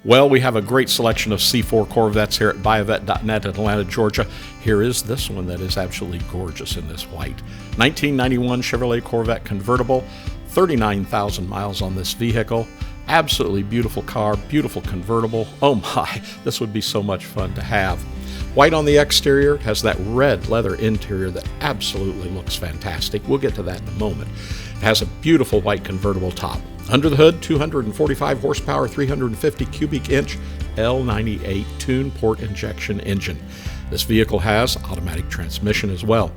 Well, we have a great selection of C4 Corvettes here at buyavette.net in Atlanta, Georgia. Here is this one that is absolutely gorgeous in this white. 1991 Chevrolet Corvette Convertible, 39,000 miles on this vehicle. Absolutely beautiful car, beautiful convertible. Oh my, this would be so much fun to have. White on the exterior, has that red leather interior that absolutely looks fantastic. We'll get to that in a moment. It has a beautiful white convertible top. Under the hood, 245 horsepower, 350 cubic inch L98 Tuned Port Injection engine. This vehicle has automatic transmission as well.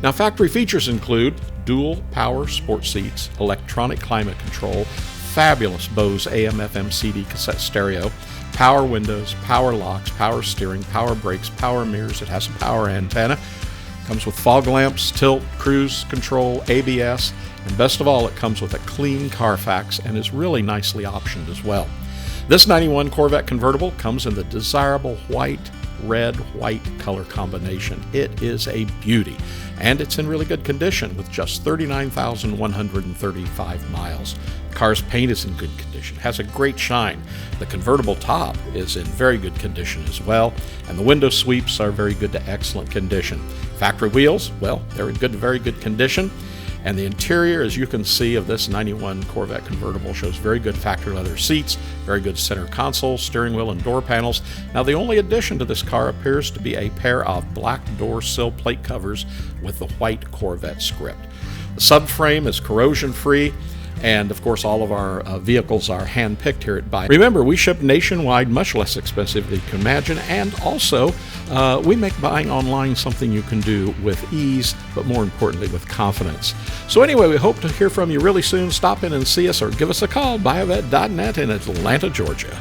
Now, factory features include dual power sport seats, electronic climate control, fabulous Bose AM FM CD cassette stereo, power windows, power locks, power steering, power brakes, power mirrors. It has a power antenna. Comes with fog lamps, tilt, cruise control, ABS, and best of all, it comes with a clean Carfax and is really nicely optioned as well. This 91 Corvette Convertible comes in the desirable white, red, white color combination. It is a beauty, and it's in really good condition with just 39,135 miles. The car's paint is in good condition, has a great shine. The convertible top is in very good condition as well, and the window sweeps are very good to excellent condition. Factory wheels, well, they're in very good condition. And the interior, as you can see, of this 91 Corvette Convertible shows very good factory leather seats, very good center console, steering wheel, and door panels. Now, the only addition to this car appears to be a pair of black door sill plate covers with the white Corvette script. The subframe is corrosion-free, and of course, all of our vehicles are hand-picked here at Buy. Remember, we ship nationwide, much less expensive than you can imagine, and also we make buying online something you can do with ease, but more importantly, with confidence. So anyway, we hope to hear from you really soon. Stop in and see us or give us a call, buyavette.net in Atlanta, Georgia.